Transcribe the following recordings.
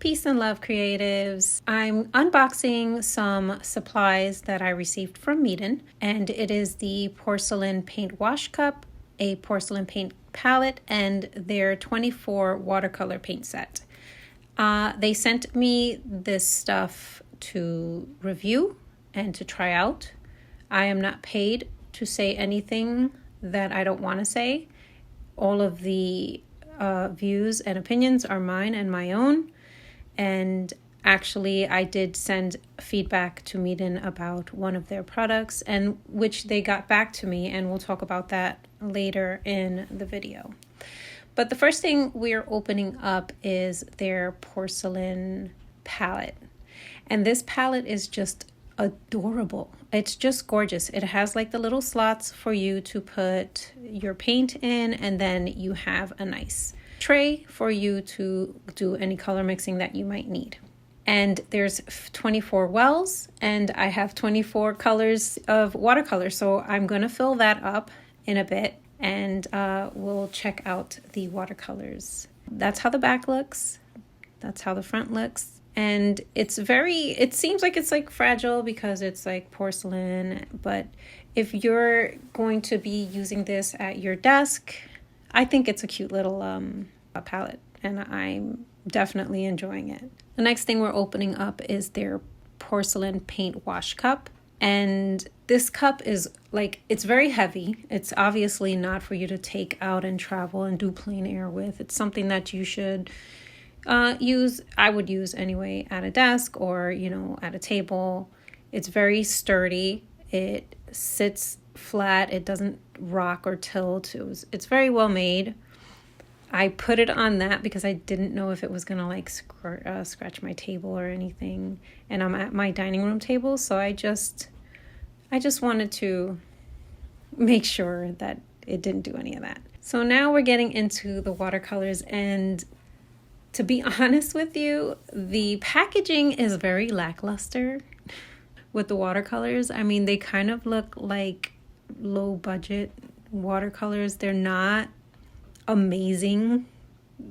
Peace and love, creatives. I'm unboxing some supplies that I received from Meeden, and it is the porcelain paint wash cup, a porcelain paint palette, and their 24 watercolor paint set. They sent me this stuff to review and to try out. I am not paid to say anything that I don't want to say. All of the views and opinions are mine and my own. And actually, I did send feedback to Meeden about one of their products, and which they got back to me, and we'll talk about that later in the video. But the first thing we're opening up is their porcelain palette. And this palette is just adorable. It's just gorgeous. It has like the little slots for you to put your paint in, and then you have a nice tray for you to do any color mixing that you might need. And there's 24 wells, and I have 24 colors of watercolor, so I'm going to fill that up in a bit, and we'll check out the watercolors. That's how the back looks. That's how the front looks. And it seems like it's like fragile because it's like porcelain, but if you're going to be using this at your desk, I think it's a cute little palette, and I'm definitely enjoying it. The next thing we're opening up is their porcelain paint wash cup. And this cup is like, it's very heavy. It's obviously not for you to take out and travel and do plein air with. It's something that you should use, I would use anyway, at a desk or, at a table. It's very sturdy. It sits flat. It doesn't rock or tilt. It's very well made. I put it on that because I didn't know if it was gonna like scratch my table or anything. And I'm at my dining room table, so I just wanted to make sure that it didn't do any of that. So now we're getting into the watercolors, and to be honest with you, the packaging is very lackluster with the watercolors. I mean, they kind of look like low budget watercolors. They're not amazing,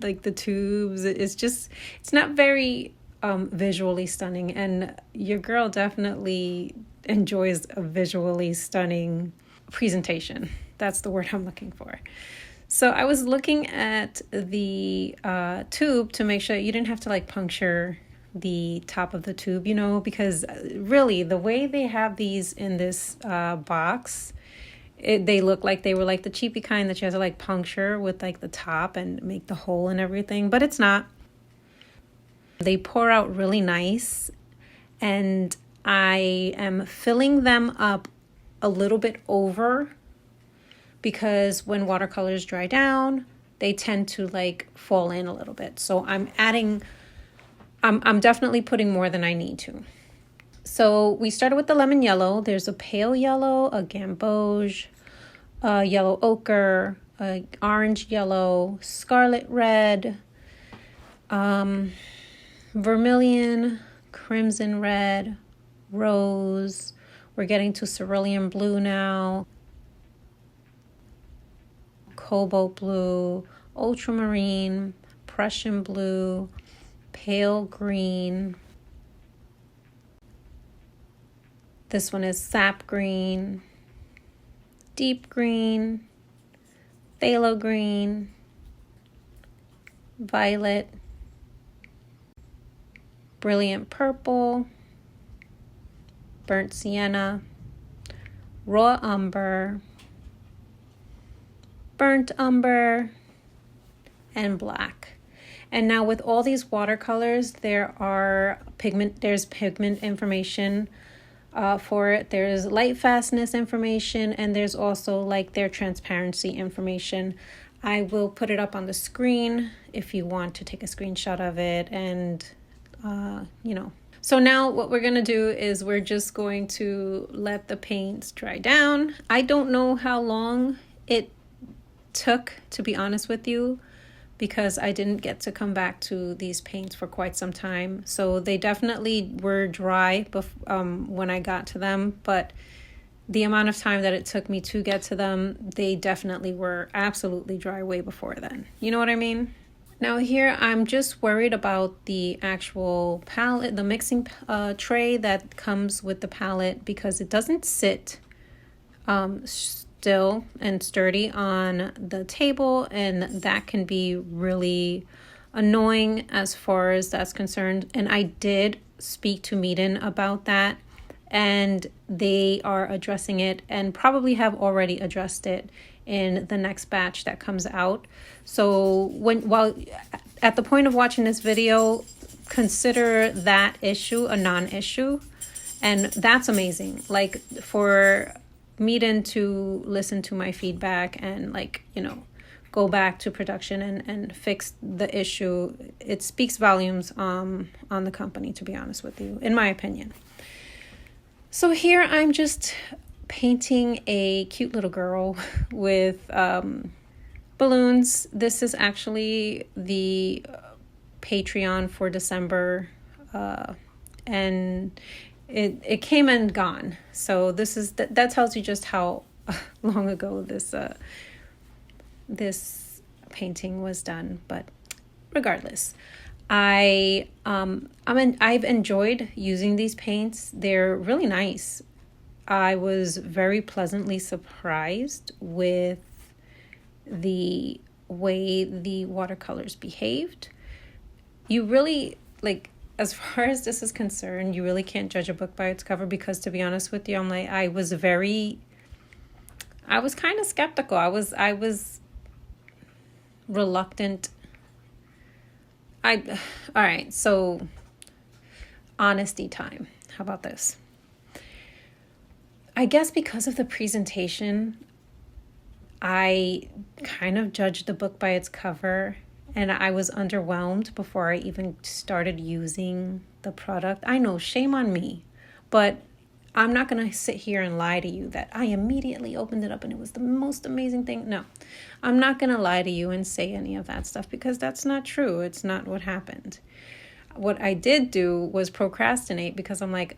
like the tubes. It's not very visually stunning, and your girl definitely enjoys a visually stunning presentation. That's the word I'm looking for. So I was looking at the tube to make sure you didn't have to like puncture the top of the tube, because really the way they have these in this box, they look like they were like the cheapy kind that you have to like puncture with like the top and make the hole and everything, but it's not. They pour out really nice, and I am filling them up a little bit over because when watercolors dry down, they tend to like fall in a little bit. So I'm definitely putting more than I need to. So we started with the lemon yellow. There's a pale yellow, a gamboge, a yellow ochre, a orange yellow, scarlet red, vermilion, crimson red, rose. We're getting to cerulean blue now, cobalt blue, ultramarine, Prussian blue, pale green. This one is sap green, deep green, phthalo green, violet, brilliant purple, burnt sienna, raw umber, burnt umber, and black. And now with all these watercolors, there's pigment information for it. There's light fastness information, and there's also like their transparency information. I will put it up on the screen if you want to take a screenshot of it, and So now what we're gonna do is we're just going to let the paints dry down. I don't know how long it took, to be honest with you, because I didn't get to come back to these paints for quite some time. So they definitely were dry when I got to them, but the amount of time that it took me to get to them, they definitely were absolutely dry way before then. You know what I mean? Now here I'm just worried about the actual palette, the mixing tray that comes with the palette, because it doesn't sit still and sturdy on the table, and that can be really annoying as far as that's concerned. And I did speak to Meeden about that, and they are addressing it and probably have already addressed it in the next batch that comes out. So while at the point of watching this video, consider that issue a non-issue, and that's amazing. Like, for Meeden to listen to my feedback and, like, you know, go back to production and fix the issue, it speaks volumes on the company, to be honest with you, in my opinion. So here I'm just painting a cute little girl with balloons. This is actually the Patreon for December, and it came and gone. So this is that tells you just how long ago this painting was done. But regardless, I've enjoyed using these paints. They're really nice. I was very pleasantly surprised with the way the watercolors behaved. You really, like, as far as this is concerned, you really can't judge a book by its cover, because, to be honest with you, I was kind of skeptical. I was reluctant. All right, so honesty time. How about this? I guess because of the presentation, I kind of judged the book by its cover, and I was underwhelmed before I even started using the product. I know, shame on me, but I'm not going to sit here and lie to you that I immediately opened it up and it was the most amazing thing. No, I'm not going to lie to you and say any of that stuff, because that's not true. It's not what happened. What I did do was procrastinate, because I'm like,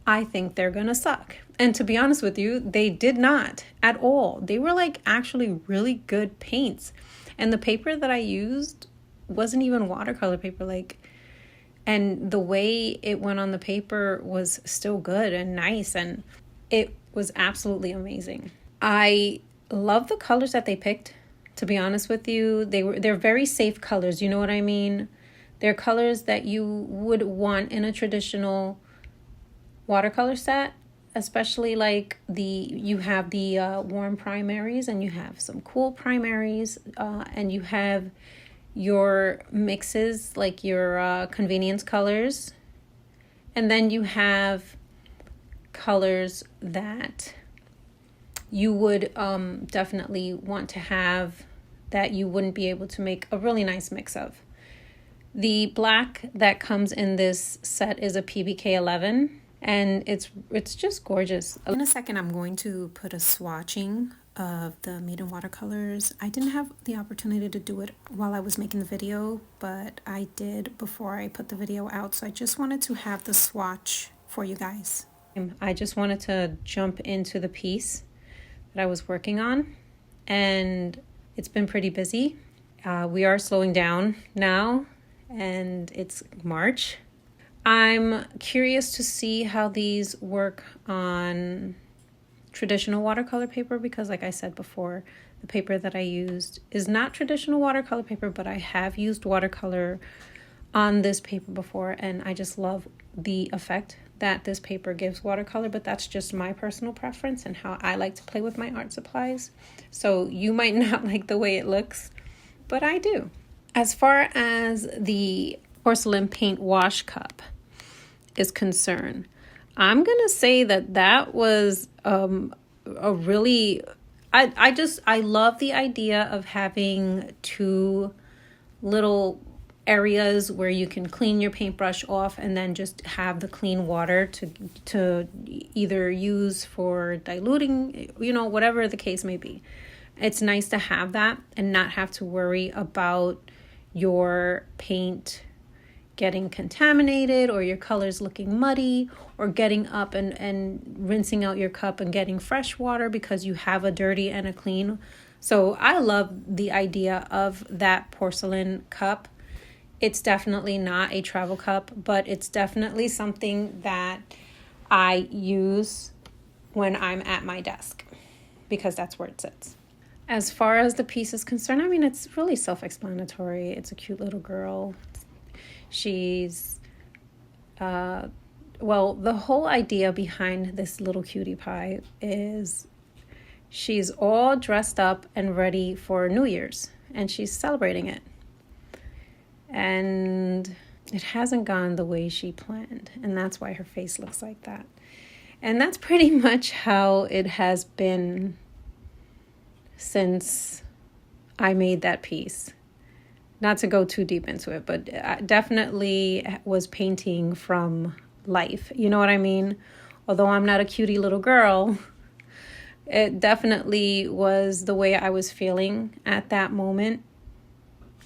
I think they're going to suck. And to be honest with you, they did not at all. They were, like, actually really good paints. And the paper that I used wasn't even watercolor paper, and the way it went on the paper was still good and nice, and it was absolutely amazing. I love the colors that they picked, to be honest with you. They're very safe colors, you know what I mean? They're colors that you would want in a traditional watercolor set, especially like you have the warm primaries, and you have some cool primaries, and you have your mixes, like your convenience colors, and then you have colors that you would definitely want to have that you wouldn't be able to make a really nice mix of. The black that comes in this set is a PBK 11, and it's just gorgeous. In a second, I'm going to put a swatching of the Meeden watercolors. I didn't have the opportunity to do it while I was making the video, but I did before I put the video out, so I just wanted to have the swatch for you guys. I just wanted to jump into the piece that I was working on, and it's been pretty busy. We are slowing down now, and it's March. I'm curious to see how these work on traditional watercolor paper, because, like I said before, the paper that I used is not traditional watercolor paper, but I have used watercolor on this paper before, and I just love the effect that this paper gives watercolor. But that's just my personal preference and how I like to play with my art supplies. So you might not like the way it looks, but I do. As far as the porcelain paint wash cup is concerned, I'm gonna say that was a really, I love the idea of having two little areas where you can clean your paintbrush off and then just have the clean water to either use for diluting, you know, whatever the case may be. It's nice to have that and not have to worry about your paint getting contaminated or your colors looking muddy, or getting up and rinsing out your cup and getting fresh water because you have a dirty and a clean So I love the idea of that porcelain cup. It's definitely not a travel cup, but it's definitely something that I use when I'm at my desk because that's where it sits. As far as the piece is concerned, I mean, it's really self-explanatory. It's a cute little girl. She's, well, the whole idea behind this little cutie pie is she's all dressed up and ready for New Year's, and she's celebrating it. And it hasn't gone the way she planned, and that's why her face looks like that. And that's pretty much how it has been since I made that piece. Not to go too deep into it, but I definitely was painting from life. You know what I mean? Although I'm not a cutie little girl, it definitely was the way I was feeling at that moment.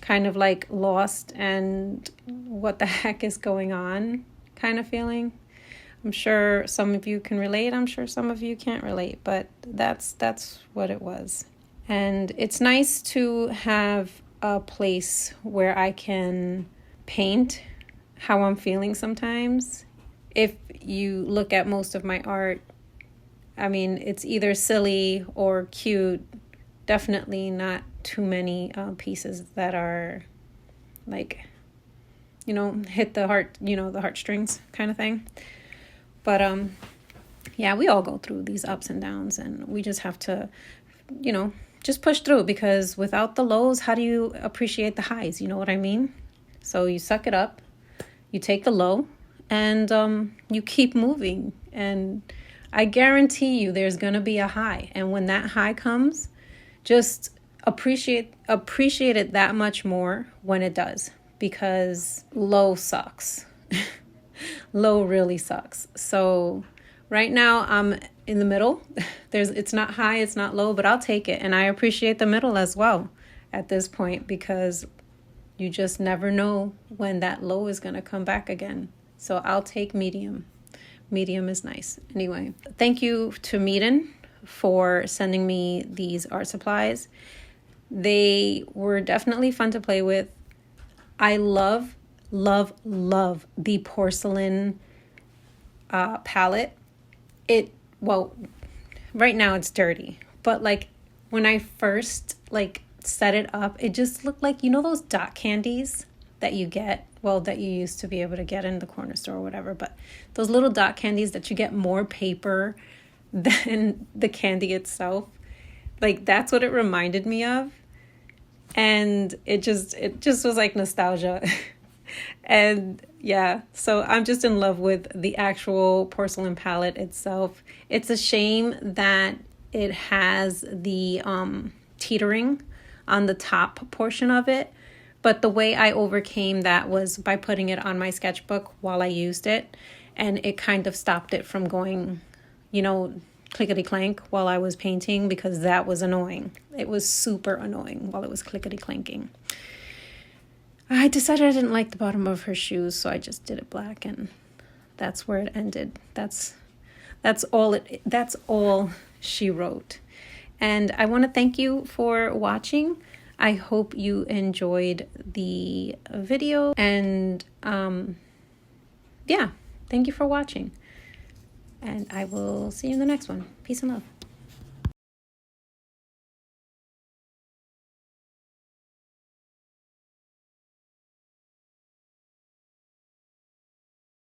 Kind of like lost and what the heck is going on kind of feeling. I'm sure some of you can relate. I'm sure some of you can't relate, but that's what it was. And it's nice to have a place where I can paint how I'm feeling sometimes. If you look at most of my art, I mean, it's either silly or cute. Definitely not too many pieces that are like, hit the heart, the heartstrings kind of thing. But yeah, we all go through these ups and downs, and we just have to, just push through, because without the lows, how do you appreciate the highs? You know what I mean? So you suck it up, you take the low, and you keep moving. And I guarantee you there's going to be a high. And when that high comes, just appreciate it that much more when it does, because low sucks. Low really sucks. So right now I'm in the middle. It's not high, it's not low, but I'll take it. And I appreciate the middle as well at this point, because you just never know when that low is going to come back again. So I'll take medium. Medium is nice. Anyway, thank you to Meeden for sending me these art supplies. They were definitely fun to play with. I love the porcelain palette. Right now it's dirty, but like when I first set it up, it just looked like, those dot candies that you get, that you used to be able to get in the corner store or whatever, but those little dot candies that you get more paper than the candy itself. Like, that's what it reminded me of. And it just was like nostalgia. And yeah, so I'm just in love with the actual porcelain palette itself. It's a shame that it has the teetering on the top portion of it. But the way I overcame that was by putting it on my sketchbook while I used it. And it kind of stopped it from going, clickety-clank while I was painting, because that was annoying. It was super annoying while it was clickety-clanking. I decided I didn't like the bottom of her shoes, so I just did it black, and that's where it ended. That's all she wrote. And I want to thank you for watching. I hope you enjoyed the video, and yeah, thank you for watching. And I will see you in the next one. Peace and love.